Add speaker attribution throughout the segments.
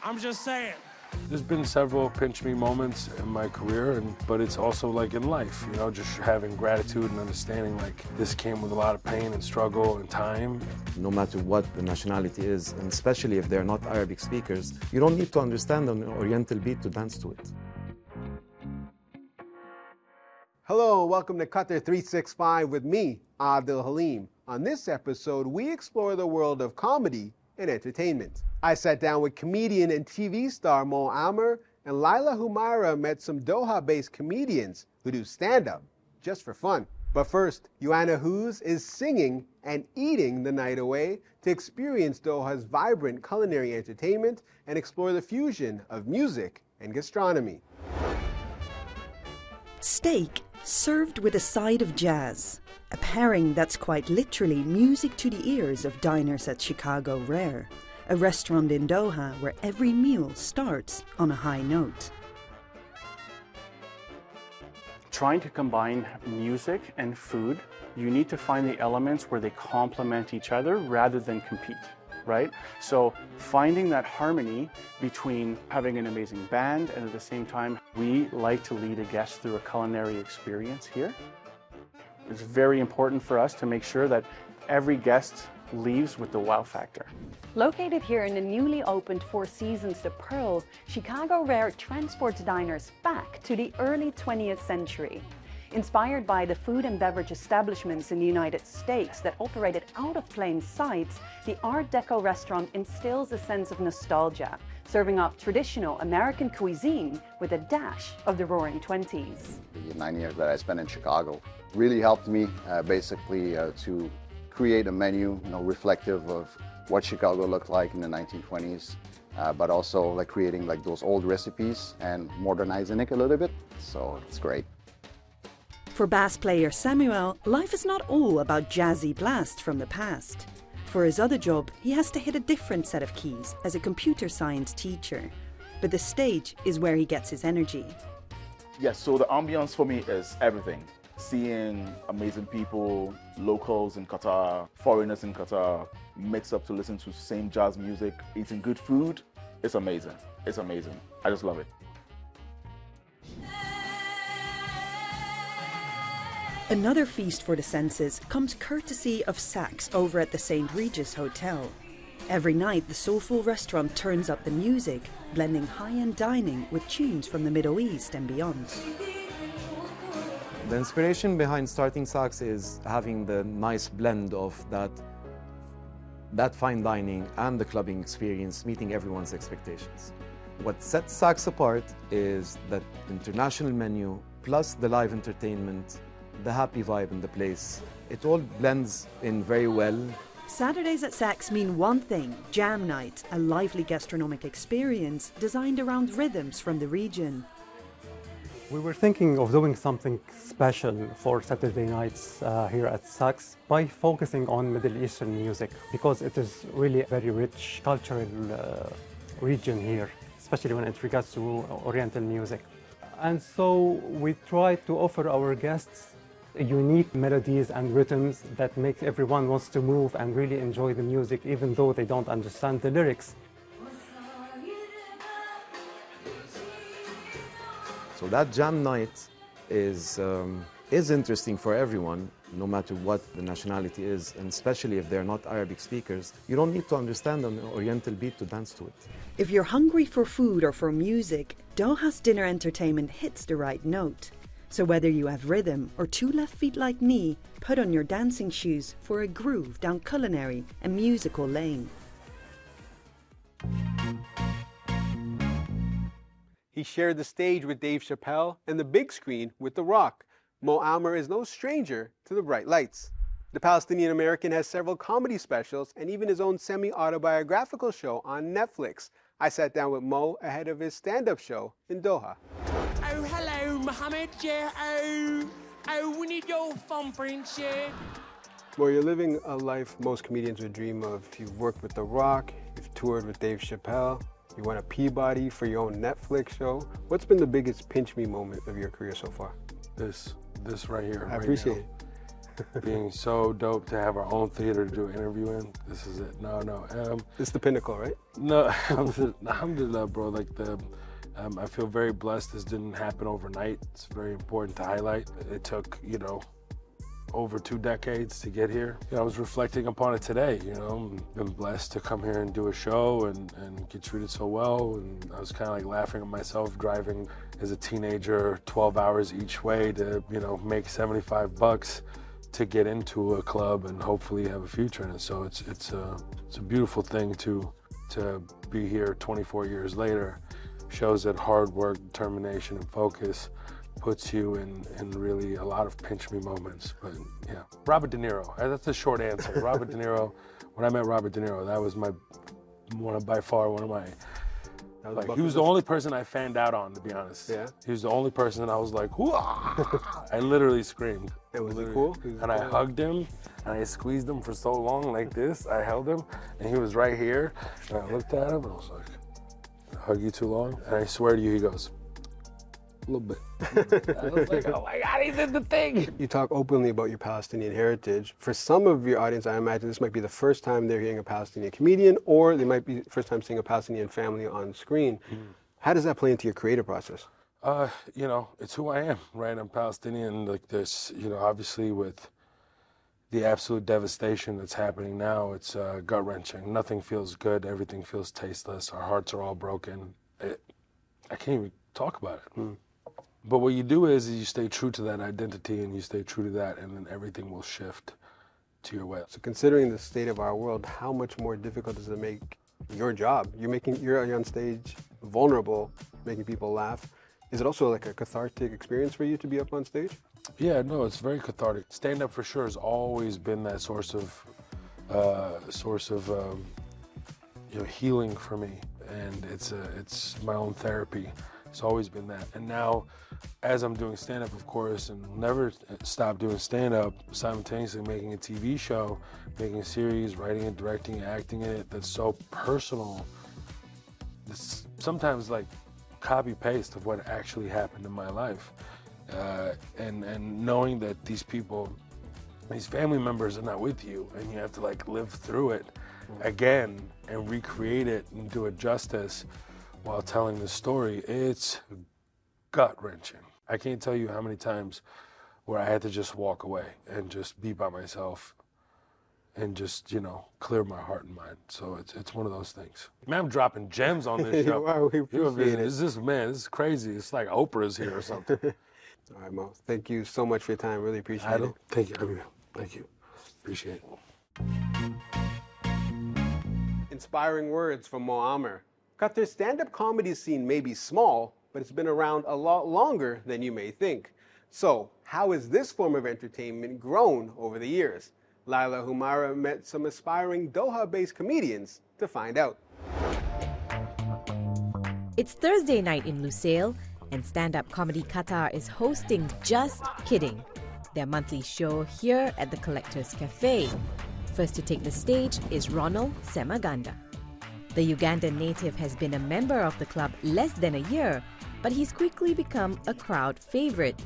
Speaker 1: I'm just saying.
Speaker 2: There's been several pinch me moments in my career, but it's also like in life, you know, just having gratitude and understanding like this came with a lot of pain and struggle and time.
Speaker 3: No matter what the nationality is, and especially if they're not Arabic speakers, you don't need to understand an Oriental beat to dance to it.
Speaker 4: Hello, welcome to Qatar 365 with me, Aadel Haleem. On this episode, we explore the world of comedy and entertainment. I sat down with comedian and TV star Mo Amer, and Laila Humairah met some Doha-based comedians who do stand-up just for fun. But first, Johanna Hoes is singing and eating the night away to experience Doha's vibrant culinary entertainment and explore the fusion of music and gastronomy.
Speaker 5: Steak served with a side of jazz, a pairing that's quite literally music to the ears of diners at Chicago Rare, a restaurant in Doha where every meal starts on a high note.
Speaker 6: Trying to combine music and food, you need to find the elements where they complement each other rather than compete, right? So finding that harmony between having an amazing band and at the same time, we like to lead a guest through a culinary experience here. It's very important for us to make sure that every guest leaves with the wow factor.
Speaker 7: Located here in the newly opened Four Seasons The Pearl, Chicago Rare transports diners back to the early 20th century. Inspired by the food and beverage establishments in the United States that operated out of plain sight, the Art Deco restaurant instills a sense of nostalgia, serving up traditional American cuisine with a dash of the Roaring '20s.
Speaker 8: The 9 years that I spent in Chicago really helped me basically to create a menu, reflective of what Chicago looked like in the 1920s, but also like creating like those old recipes and modernizing it a little bit. So it's great.
Speaker 5: For bass player Samuel, life is not all about jazzy blast from the past. For his other job, he has to hit a different set of keys as a computer science teacher. But the stage is where he gets his energy.
Speaker 9: Yes, so the ambience for me is everything. Seeing amazing people, locals in Qatar, foreigners in Qatar, mix up to listen to same jazz music, eating good food, it's amazing. It's amazing. I just love it.
Speaker 5: Another feast for the senses comes courtesy of Saks over at the St. Regis Hotel. Every night, the soulful restaurant turns up the music, blending high-end dining with tunes from the Middle East and beyond.
Speaker 3: The inspiration behind starting Saks is having the nice blend of that fine dining and the clubbing experience, meeting everyone's expectations. What sets Saks apart is that international menu, plus the live entertainment, the happy vibe in the place. It all blends in very well.
Speaker 5: Saturdays at Saks mean one thing: jam night, a lively gastronomic experience designed around rhythms from the region.
Speaker 10: We were thinking of doing something special for Saturday nights here at Saks by focusing on Middle Eastern music, because it is really a very rich cultural region here, especially when it regards to Oriental music. And so we try to offer our guests unique melodies and rhythms that make everyone wants to move and really enjoy the music, even though they don't understand the lyrics.
Speaker 3: So that jam night is interesting for everyone, no matter what the nationality is, and especially if they're not Arabic speakers. You don't need to understand an Oriental beat to dance to it.
Speaker 5: If you're hungry for food or for music, Doha's dinner entertainment hits the right note. So whether you have rhythm or two left feet like me, put on your dancing shoes for a groove down culinary and musical lane.
Speaker 4: He shared the stage with Dave Chappelle and the big screen with The Rock. Mo Amer is no stranger to the bright lights. The Palestinian American has several comedy specials and even his own semi-autobiographical show on Netflix. I sat down with Mo ahead of his stand-up show in Doha.
Speaker 1: Oh, hello, Mohammed. Yeah, we need your thumbprints, yeah.
Speaker 4: Well, you're living a life most comedians would dream of. You've worked with The Rock, you've toured with Dave Chappelle, you won a Peabody for your own Netflix show. What's been the biggest pinch me moment of your career so far?
Speaker 2: This right here.
Speaker 4: I appreciate it.
Speaker 2: being so dope to have our own theater to do an interview in. This is it. No.
Speaker 4: This is the pinnacle, right?
Speaker 2: No, alhamdulillah, bro. Like I feel very blessed. This didn't happen overnight. It's very important to highlight. It took, over 2 decades to get here. I was reflecting upon it today, been blessed to come here and do a show and get treated so well. And I was kind of like laughing at myself driving as a teenager 12 hours each way to, make $75 to get into a club and hopefully have a future in it. So it's a beautiful thing to be here 24 years later. Shows that hard work, determination, and focus puts you in really a lot of pinch me moments. But yeah, Robert De Niro, that's the short answer. Robert De Niro, when I met Robert De Niro, that was by far one of my, he was the only person I fanned out on, to be honest.
Speaker 4: Yeah?
Speaker 2: He was the only person that I was like, whoa! I literally screamed.
Speaker 4: And was it cool?
Speaker 2: And I hugged him, and I squeezed him for so long like this. I held him, and he was right here. And I looked at him, and I was like, hug you too long? And I swear to you, he goes, a little bit. I was like, oh my God, he did the thing.
Speaker 4: You talk openly about your Palestinian heritage. For some of your audience, I imagine this might be the first time they're hearing a Palestinian comedian, or they might be the first time seeing a Palestinian family on screen. How does that play into your creative process?
Speaker 2: It's who I am, right? I'm Palestinian. Like this, obviously with the absolute devastation that's happening now, it's gut-wrenching. Nothing feels good. Everything feels tasteless. Our hearts are all broken. I can't even talk about it. But what you do is you stay true to that identity and you stay true to that, and then everything will shift to your way.
Speaker 4: So considering the state of our world, how much more difficult does it make your job? You're on stage, vulnerable, making people laugh. Is it also like a cathartic experience for you to be up on stage?
Speaker 2: Yeah, no, it's very cathartic. Stand-up for sure has always been that source of healing for me, and it's my own therapy. It's always been that. And now, as I'm doing stand-up, of course, and never stop doing stand-up, simultaneously making a TV show, making a series, writing it, directing, acting in it, that's so personal. It's sometimes like copy-paste of what actually happened in my life. And knowing that these people, these family members are not with you, and you have to like live through it again and recreate it and do it justice while telling the story, it's gut-wrenching. I can't tell you how many times where I had to just walk away and just be by myself and just, clear my heart and mind. So it's one of those things. Man, I'm dropping gems on this show.
Speaker 4: Wow, we appreciate it.
Speaker 2: This is crazy. It's like Oprah's here or something.
Speaker 4: All right, Mo. Thank you so much for your time. Really appreciate it.
Speaker 2: Thank you. Thank you. Appreciate it.
Speaker 4: Inspiring words from Mo Amer. Qatar's stand-up comedy scene may be small, but it's been around a lot longer than you may think. So, how has this form of entertainment grown over the years? Laila Humairah met some aspiring Doha-based comedians to find out.
Speaker 11: It's Thursday night in Lusail, and stand-up comedy Qatar is hosting Just Kidding, their monthly show here at the Collectors Cafe. First to take the stage is Ronald Semaganda. The Ugandan native has been a member of the club less than a year, but he's quickly become a crowd favorite.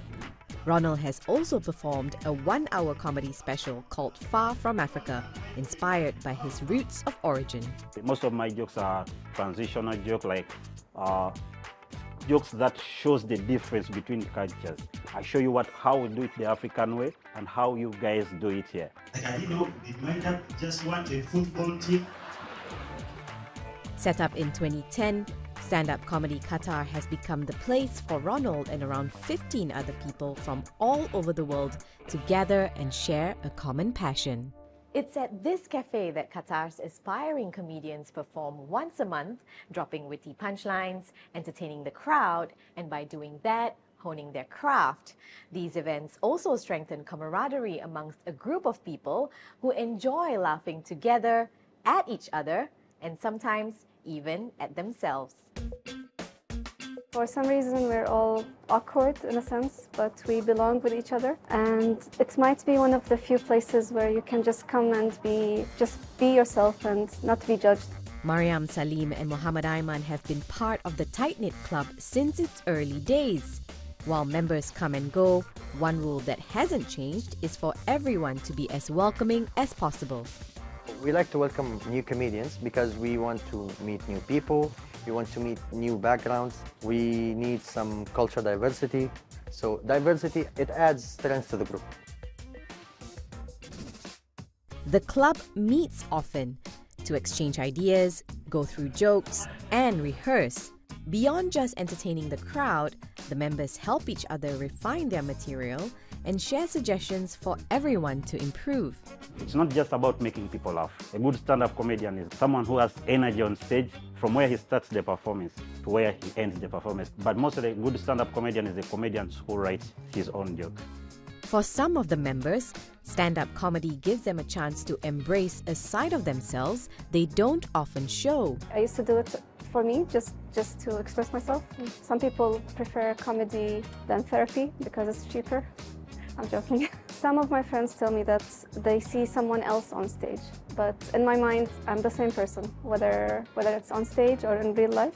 Speaker 11: Ronald has also performed a one-hour comedy special called Far From Africa, inspired by his roots of origin.
Speaker 12: Most of my jokes are transitional jokes, like jokes that shows the difference between cultures. I show you how we do it the African way and how you guys do it here.
Speaker 13: I didn't know it might have just want a football team.
Speaker 11: Set up in 2010, stand-up comedy Qatar has become the place for Ronald and around 15 other people from all over the world to gather and share a common passion.
Speaker 14: It's at this cafe that Qatar's aspiring comedians perform once a month, dropping witty punchlines, entertaining the crowd, and by doing that, honing their craft. These events also strengthen camaraderie amongst a group of people who enjoy laughing together, at each other, and sometimes even at themselves.
Speaker 15: For some reason, we're all awkward in a sense, but we belong with each other. And it might be one of the few places where you can just come and be yourself and not be judged.
Speaker 11: Mariam Salim and Muhammad Ayman have been part of the tight-knit club since its early days. While members come and go, one rule that hasn't changed is for everyone to be as welcoming as possible.
Speaker 16: We like to welcome new comedians because we want to meet new people, we want to meet new backgrounds, we need some cultural diversity. So diversity, it adds strength to the group.
Speaker 11: The club meets often to exchange ideas, go through jokes, and rehearse. Beyond just entertaining the crowd, the members help each other refine their material and share suggestions for everyone to improve.
Speaker 12: It's not just about making people laugh. A good stand-up comedian is someone who has energy on stage from where he starts the performance to where he ends the performance. But mostly a good stand-up comedian is a comedian who writes his own joke.
Speaker 11: For some of the members, stand-up comedy gives them a chance to embrace a side of themselves they don't often show.
Speaker 15: I used to do it for me, just to express myself. Some people prefer comedy than therapy because it's cheaper. I'm joking. Some of my friends tell me that they see someone else on stage, but in my mind, I'm the same person, whether it's on stage or in real life.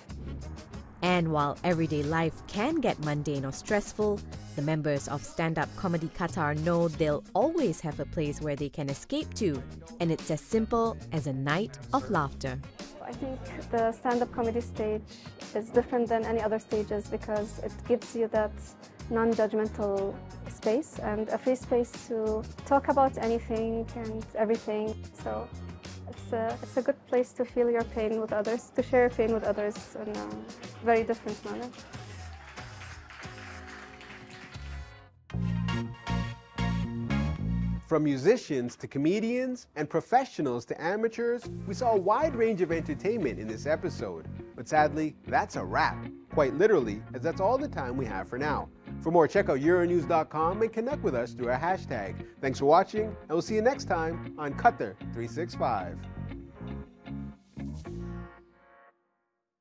Speaker 11: And while everyday life can get mundane or stressful, the members of Stand-Up Comedy Qatar know they'll always have a place where they can escape to, and it's as simple as a night of laughter.
Speaker 15: I think the stand-up comedy stage is different than any other stages because it gives you that non-judgmental space and a free space to talk about anything and everything. So it's a good place to feel your pain with others, to share your pain with others in a very different manner.
Speaker 4: From musicians to comedians and professionals to amateurs, we saw a wide range of entertainment in this episode. But sadly, that's a wrap. Quite literally, as that's all the time we have for now. For more, check out Euronews.com and connect with us through our hashtag. Thanks for watching, and we'll see you next time on Qatar 365.